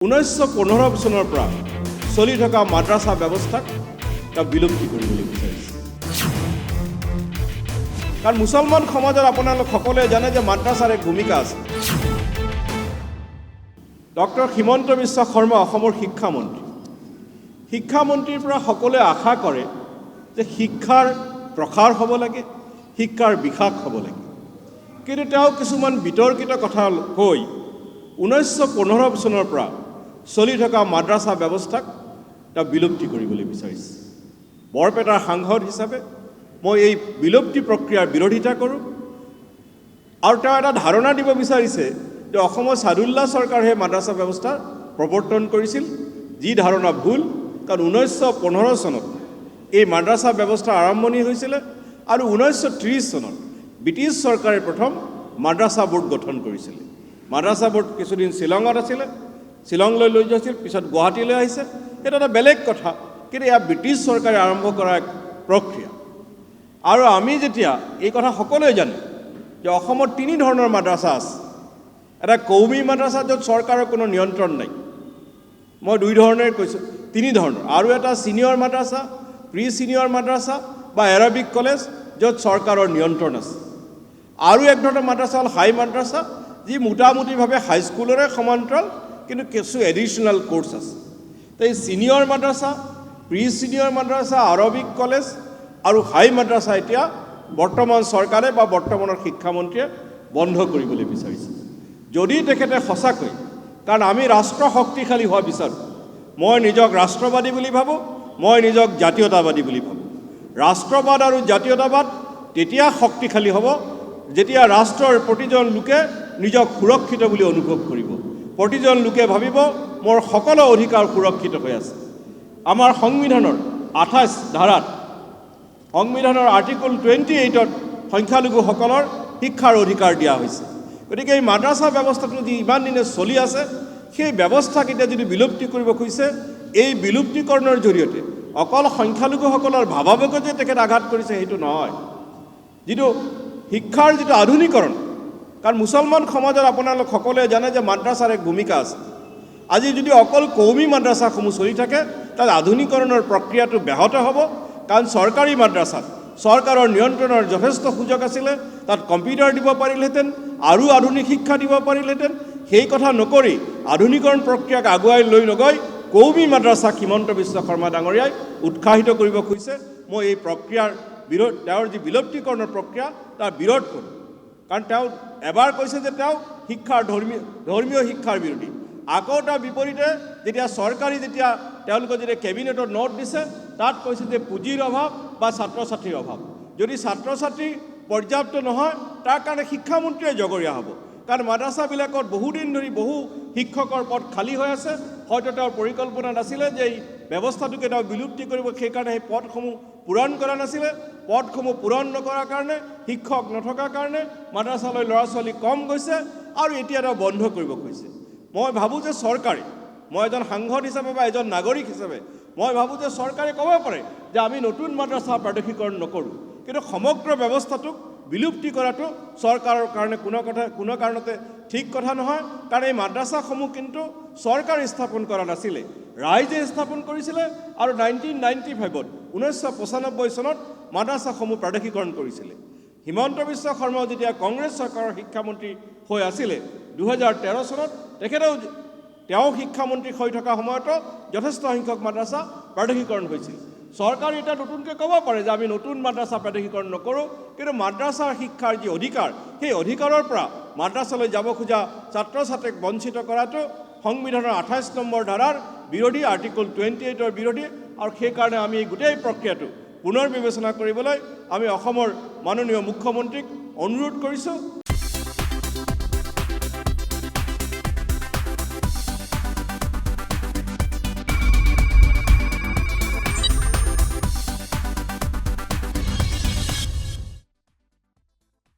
1915 চনৰ পৰা চলি থকা মাদ্ৰাছা ব্যৱস্থাক বিলুপ্তি কৰিবলৈ বিচাৰিছে। কাৰণ মুছলমান সমাজৰ আপোনালোক সকলোৱে জানে যে মাদ্ৰাছাৰ এক ভূমিকা আছে। ডক্টৰ হিমন্ত বিশ্ব শৰ্মা অসমৰ শিক্ষামন্ত্ৰী। শিক্ষামন্ত্ৰীৰ পৰা সকলোৱে আশা কৰে যে শিক্ষাৰ প্ৰসাৰ হ'ব লাগে, শিক্ষাৰ বিকাশ হ'ব লাগে। কিন্তু তেওঁ কিছুমান বিতৰ্কিত কথা কৈ 1915 চনৰ পৰা চলি থকা মাদ্ৰাছা ব্যৱস্থাক বিলুপ্তি কৰিবলৈ বিচাৰিছে। বৰপেটাৰ সাংসদ হিচাপে মই এই বিলুপ্তি প্ৰক্ৰিয়াৰ বিৰোধিতা কৰোঁ। আৰু তেওঁ এটা ধাৰণা দিব বিচাৰিছে যে অসমৰ ছাদুল্লাহ চৰকাৰে মাদ্ৰাছা ব্যৱস্থা প্ৰৱৰ্তন কৰিছিল, যি ধাৰণা ভুল। কাৰণ 1915 চনত এই মাদ্ৰাছা ব্যৱস্থা আৰম্ভণি হৈছিলে আৰু 1930 চনত ব্ৰিটিছ চৰকাৰে প্ৰথম মাদ্ৰাছা বোৰ্ড গঠন কৰিছিলে। মাদ্ৰাছা বোৰ্ড কিছুদিন শ্বিলঙত আছিলে, শ্বিলঙলৈ লৈ গৈছিল, পিছত গুৱাহাটীলৈ আহিছে। সেইটো এটা বেলেগ কথা, কিন্তু এয়া ব্ৰিটিছ চৰকাৰে আৰম্ভ কৰা এক প্ৰক্ৰিয়া। আৰু আমি যেতিয়া এই কথা সকলোৱে জানো যে অসমত তিনি ধৰণৰ মাদ্ৰাছা আছে। এটা কৌমী মাদ্ৰাছা, য'ত চৰকাৰৰ কোনো নিয়ন্ত্ৰণ নাই, মই দুই ধৰণেৰে কৈছোঁ, তিনি ধৰণৰ। আৰু এটা ছিনিয়ৰ মাদ্ৰাছা, প্ৰি ছিনিয়ৰ মাদ্ৰাছা বা এৰাবিক কলেজ, য'ত চৰকাৰৰ নিয়ন্ত্ৰণ আছে। আৰু এক ধৰণৰ মাদ্ৰাছা হ'ল হাই মাদ্ৰাছা, যি মোটামুটিভাৱে হাইস্কুলৰে সমান্তৰাল, কিন্তু কিছু এডিশ্যনেল কোৰ্চ আছে। তো এই ছিনিয়ৰ মাদ্ৰাছা, প্ৰি ছিনিয়ৰ মাদ্ৰাছা, আৰবিক কলেজ আৰু হাই মাদ্ৰাছা এতিয়া বৰ্তমান চৰকাৰে বা বৰ্তমানৰ শিক্ষামন্ত্ৰীয়ে বন্ধ কৰিবলৈ বিচাৰিছে। যদি তেখেতে সঁচাকৈ, কাৰণ আমি ৰাষ্ট্ৰ শক্তিশালী হোৱা বিচাৰোঁ। মই নিজক ৰাষ্ট্ৰবাদী বুলি ভাবোঁ, মই নিজক জাতীয়তাবাদী বুলি ভাবোঁ। ৰাষ্ট্ৰবাদ আৰু জাতীয়তাবাদ তেতিয়া শক্তিশালী হ'ব যেতিয়া ৰাষ্ট্ৰৰ প্ৰতিজন লোকে নিজক সুৰক্ষিত বুলি অনুভৱ কৰিব। প্ৰতিজন লোকে ভাবিব মোৰ সকলো অধিকাৰ সুৰক্ষিত হৈ আছে। আমাৰ সংবিধানৰ 28 ধাৰাত, সংবিধানৰ আৰ্টিকল 28ত সংখ্যালঘুসকলৰ শিক্ষাৰ অধিকাৰ দিয়া হৈছে। গতিকে এই মাদ্ৰাছা ব্যৱস্থাটো যি ইমান দিনে চলি আছে, সেই ব্যৱস্থাক এতিয়া যদি বিলুপ্তি কৰিব খুজিছে, এই বিলুপ্তিকৰণৰ জৰিয়তে অকল সংখ্যালঘুসকলৰ ভাৱাবেগতে তেখেত আঘাত কৰিছে সেইটো নহয়। যিটো শিক্ষাৰ যিটো আধুনিকৰণ, কাৰণ মুছলমান সমাজৰ আপোনালোক সকলোৱে জানে যে মাদ্ৰাছাৰ এক ভূমিকা আছে। আজি যদি অকল কৌমী মাদ্ৰাছাসমূহ চলি থাকে, তাত আধুনিকৰণৰ প্ৰক্ৰিয়াটো ব্যাহত হ'ব। কাৰণ চৰকাৰী মাদ্ৰাছাত চৰকাৰৰ নিয়ন্ত্ৰণৰ যথেষ্ট সুযোগ আছিলে, তাত কম্পিউটাৰ দিব পাৰিলেহেঁতেন, আৰু আধুনিক শিক্ষা দিব পাৰিলেহেঁতেন। সেই কথা নকৰি আধুনিকৰণ প্ৰক্ৰিয়াক আগুৱাই লৈ নগৈ কৌমী মাদ্ৰাছাক হিমন্ত বিশ্ব শৰ্মা ডাঙৰীয়াই উৎসাহিত কৰিব খুজিছে। মই এই প্ৰক্ৰিয়াৰ বিৰোধ, তেওঁৰ যি বিলুপ্তিকৰণৰ প্ৰক্ৰিয়া, তাৰ বিৰোধ কৰোঁ। কাৰণ তেওঁ এবাৰ কৈছে যে তেওঁ শিক্ষাৰ ধৰ্মীয় শিক্ষাৰ বিৰোধী, আকৌ তাৰ বিপৰীতে যেতিয়া চৰকাৰী তেওঁলোকে যেতিয়া কেবিনেটত নোট দিছে, তাত কৈছে যে পুঁজিৰ অভাৱ বা ছাত্ৰ ছাত্ৰীৰ অভাৱ। যদি ছাত্ৰ ছাত্ৰী পৰ্যাপ্ত নহয়, তাৰ কাৰণে শিক্ষামন্ত্ৰীয়ে জগৰীয়া হ'ব। কাৰণ মাদ্ৰাছাবিলাকত বহুদিন ধৰি বহু শিক্ষকৰ পদ খালী হৈ আছে। হয়তো তেওঁৰ পৰিকল্পনা নাছিলে যে এই ব্যৱস্থাটোকে তেওঁ বিলুপ্তি কৰিব, সেইকাৰণে সেই পদসমূহ পূৰণ কৰা নাছিলে। পদসমূহ পূৰণ নকৰাৰ কাৰণে, শিক্ষক নথকাৰ কাৰণে মাদ্ৰাছালৈ ল'ৰা ছোৱালী কম গৈছে, আৰু এতিয়া তেওঁ বন্ধ কৰিব খুজিছে। মই ভাবোঁ যে চৰকাৰে, মই এজন সাংসদ হিচাপে বা এজন নাগৰিক হিচাপে মই ভাবোঁ যে চৰকাৰে ক'ব পাৰে যে আমি নতুন মাদ্ৰাছা প্ৰাদেশিকৰণ নকৰোঁ, কিন্তু সমগ্ৰ ব্যৱস্থাটোক বিলুপ্তি কৰাটো চৰকাৰৰ কাৰণে কোনো কাৰণতে ঠিক কথা নহয়। কাৰণ এই মাদ্ৰাছাসমূহ কিন্তু চৰকাৰে স্থাপন কৰা নাছিলে, ৰাইজে স্থাপন কৰিছিলে। আৰু 1995 চনত মাদ্ৰাছাসমূহ প্ৰাদেশিকৰণ কৰিছিলে। হিমন্ত বিশ্ব শৰ্মাও যেতিয়া কংগ্ৰেছ চৰকাৰৰ শিক্ষামন্ত্ৰী হৈ আছিলে 2013 চনত, তেওঁ শিক্ষামন্ত্ৰী হৈ থকা সময়তো যথেষ্ট সংখ্যক মাদ্ৰাছা প্ৰাদেশিকৰণ হৈছিল। চৰকাৰে এতিয়া নতুনকৈ ক'ব পাৰে যে আমি নতুন মাদ্ৰাছা প্ৰাদেশিকৰণ নকৰোঁ, কিন্তু মাদ্ৰাছাৰ শিক্ষাৰ যি অধিকাৰ, সেই অধিকাৰৰ পৰা মাদ্ৰাছালৈ যাব খোজা ছাত্ৰ ছাত্ৰীক বঞ্চিত কৰাটো সংবিধানৰ 28 নম্বৰ ধাৰাৰ বিৰোধী, আৰ্টিকল 28ৰ বিৰোধী। আৰু সেইকাৰণে আমি এই গোটেই প্ৰক্ৰিয়াটো পুনৰ বিবেচনা কৰিবলৈ আমি অসমৰ মাননীয় মুখ্যমন্ত্ৰীক অনুৰোধ কৰিছোঁ